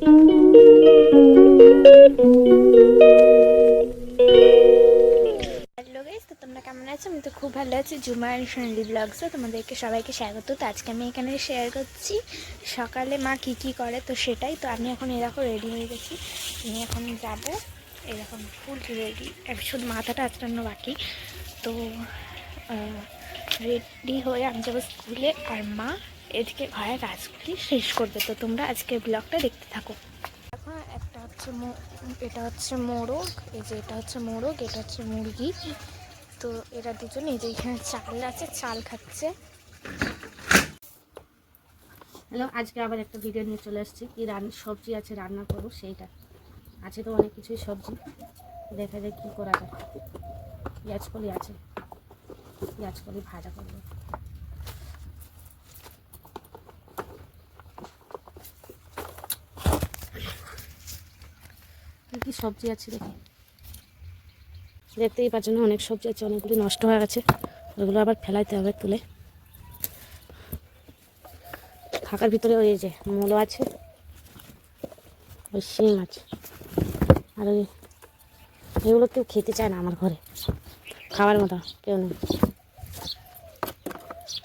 Hello guys, তো তোমরা কেমন আছো? আমি তো খুব ভালো আছি। ঝুমা অ্যান্ড ফ্রেন্ডলি ব্লগসে তোমাদেরকে সবাইকে স্বাগত। তো আজকে আমি এখানে শেয়ার করছি সকালে মা কী কী করে, তো সেটাই। তো আমি এখন এরকম রেডি হয়ে গেছি, আমি এখন যাবো। এরকম ফুল রেডি, শুধু মাথাটা আঁচড়ানো বাকি। তো রেডি হয়ে আমি যাবো স্কুলে, আর মা এদিকে ঘরে কাজগুলি শেষ করবে। তো তোমরা আজকে ব্লগটা দেখতে থাকো। এখন একটা হচ্ছে এটা হচ্ছে মোরগ, এই যে এটা হচ্ছে মোরগ, এটা হচ্ছে মুরগি। তো এরা দুজন এই যে এখানে চাল আছে, চাল খাচ্ছে। হ্যালো, আজকে আবার একটা ভিডিও নিয়ে চলে আসছি। কি সবজি আছে রান্না করবো, সেইটা আছে। তো অনেক কিছুই সবজি, দেখা যায় কী করা যায়। পেঁয়াজ কলি আছে, পেঁয়াজ কলি ভাজা করবো। কি সবজি আছে দেখি, দেখতেই পাচ্ছেন অনেক সবজি আছে, অনেকগুলি নষ্ট হয়ে গেছে, ওগুলো আবার ফেলাইতে হবে তুলে। ফাঁকার ভিতরে ওই যে মূলো আছে, ওই শিম আছে, আর ওই এগুলো কেউ খেতে চায় না আমার ঘরে, খাওয়ার মতো কেউ নেই,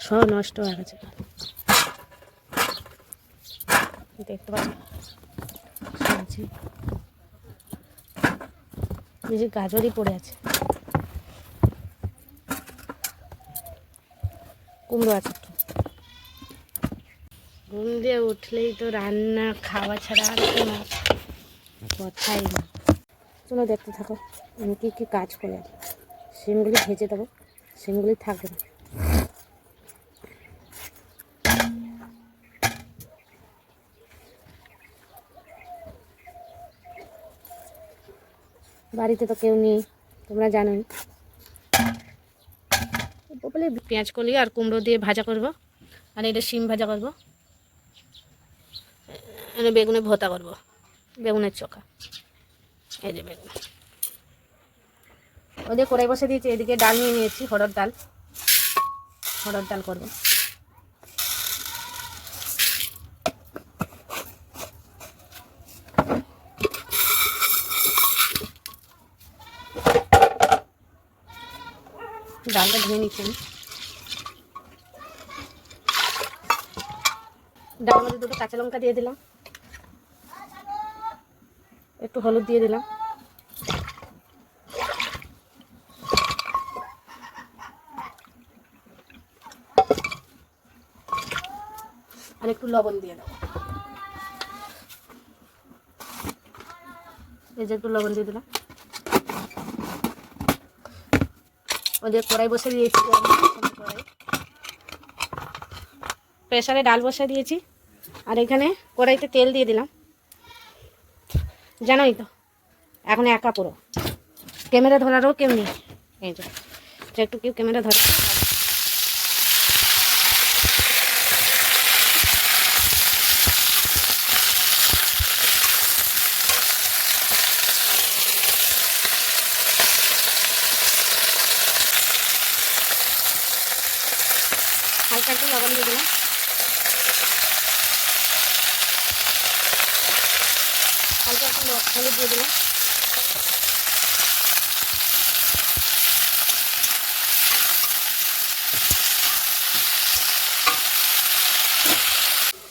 সব নষ্ট হয়ে গেছে। দেখতে পাচ্ছি এই যে গাজরই পড়ে আছে, কুমড়ো আছে একটু। ঘুম দিয়ে উঠলেই তো রান্না খাওয়া ছাড়া আর কোনো কথাই না। চলো দেখতে থাকো আমি কী কী কাজ করে। শিমগুলি ভেজে দেবো, শিমগুলি থাকবে না। বাড়িতে তো কেউ নেই, তোমরা জানোই। বলে পেঁয়াজ কলি আর কুমড়ো দিয়ে ভাজা করব, আর এটা শিম ভাজা করব, বেগুনে ভর্তা করব, বেগুনের চোখা। এই যে বেগুন ওদের কড়াই বসে দিয়েছি, এদিকে ডাল নিয়ে নিয়েছি, হরড় ডাল, হরড় ডাল করব। ডালটা ধুয়ে নিচ্ছি আমি। ডাল মধ্যে দুটো কাঁচা লঙ্কা দিয়ে দিলাম, একটু হলুদ দিয়ে দিলাম, আর একটু লবণ দিয়ে দেবো। এই যে একটু লবণ দিয়ে দিলাম। ওদের কড়াই বসে দিয়েছি, কড়াই প্রেসারে ডাল বসে দিয়েছি, আর এখানে কড়াইতে তেল দিয়ে দিলাম। জানোই তো এখন একা পুরো, ক্যামেরা ধরারও কেউ নেই। এই যে একটু কেউ ক্যামেরা ধরে, হালকা একটু লবণ দিয়ে দিলাম, হালকা একটু হলুদ দিয়ে দিলাম।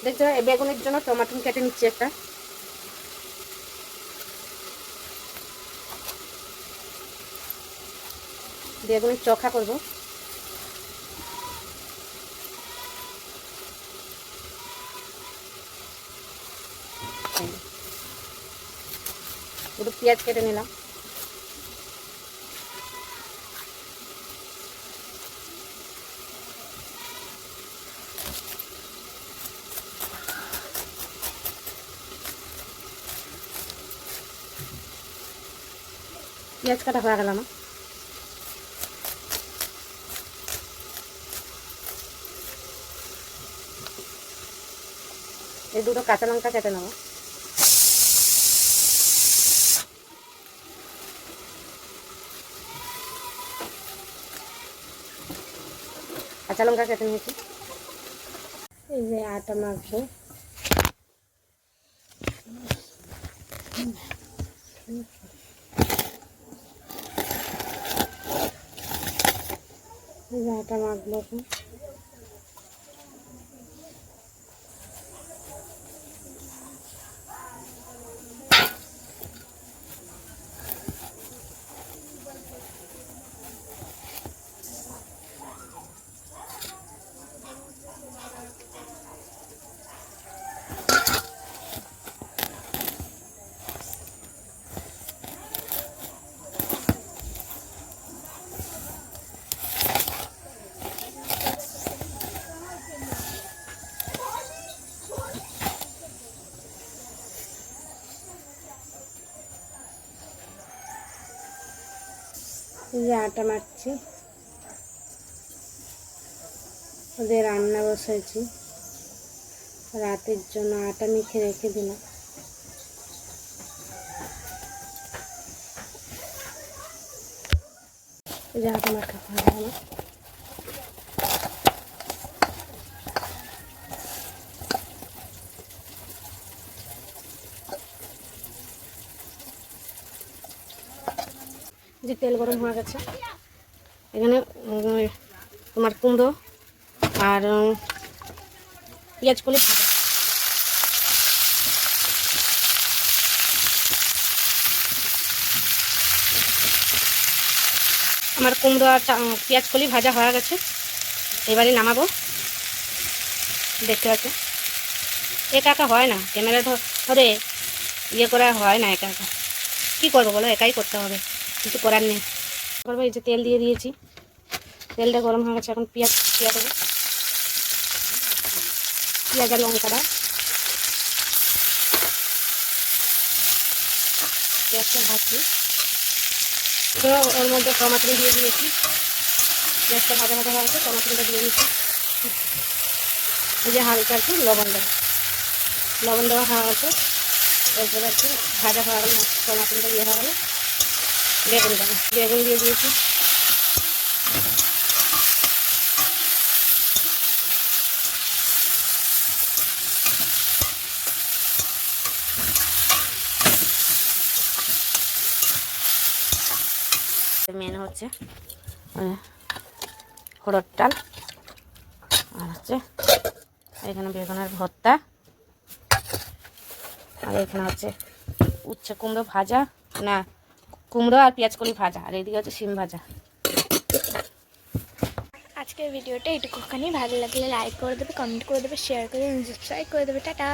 দেখছো বেগুনের জন্য টমাটো কেটে নিচ্ছি একটা, বেগুনের চোখা করব। দুটো পেঁয়াজ কেটে নিলাম, পেঁয়াজ কাটা হয়ে গেল আমার। এই দুটো কাঁচা লঙ্কা কেটে নেবো, কাঁচা লঙ্কা কেটে নিয়েছি। এই যে আটা মাখবো, আটা মাখবো এখন। আটা মাখছি, ওদের রান্না বসাইছি, রাতের জন্য আটা মেখে রেখে দিলাম। আটা মাখা খাওয়া আমার যে তেল গরম হয়ে গেছে, এখানে তোমার কুমড়ো আর পেঁয়াজ কলি ভাজা। আমার কুমড়ো আর পেঁয়াজ কলি ভাজা হয়ে গেছে, এবারে নামাবো। দেখতে পাচ্ছ একা একা হয় না, ক্যামেরা ধরে ইয়ে করা হয় না, একা একা কী করবো বলো, একাই করতে হবে, কিছু করার নেই। করবো এই যে তেল দিয়ে দিয়েছি, তেলটা গরম হয়ে গেছে, এখন পেঁয়াজ দেবো, পেঁয়াজ আর লঙ্কাটা, পেঁয়াজটা ভাজছি, তো ওর মধ্যে টমাটো দিয়ে দিয়েছি, পেঁয়াজটা ভাজা ভাজা হয়ে গেছে, টমাটোটা দিয়ে দিয়েছি, এই যে হালকা একটু লবণ দেওয়া হয়ে গেছে, এরপরে একটু ভাজা হয়ে গেল, টমাটোটা দিয়ে হয়ে গেলো, বেগুন দিয়ে দিয়েছি, মেন হচ্ছে হলুদ ডাল, আর হচ্ছে এখানে বেগুনের ভর্তা, আর এখানে হচ্ছে উচ্ছে কুমড়ো ভাজা, না কুমড়ো আর পেঁয়াজ কলি ভাজা, আর এইদিকে হচ্ছে শিম ভাজা। আজকের ভিডিওটা এটুকুখানি, ভালো লাগলে লাইক করে দেবে, কমেন্ট করে দেবে, শেয়ার করে দেবে, সাবস্ক্রাইব করে দেবে। টাটা।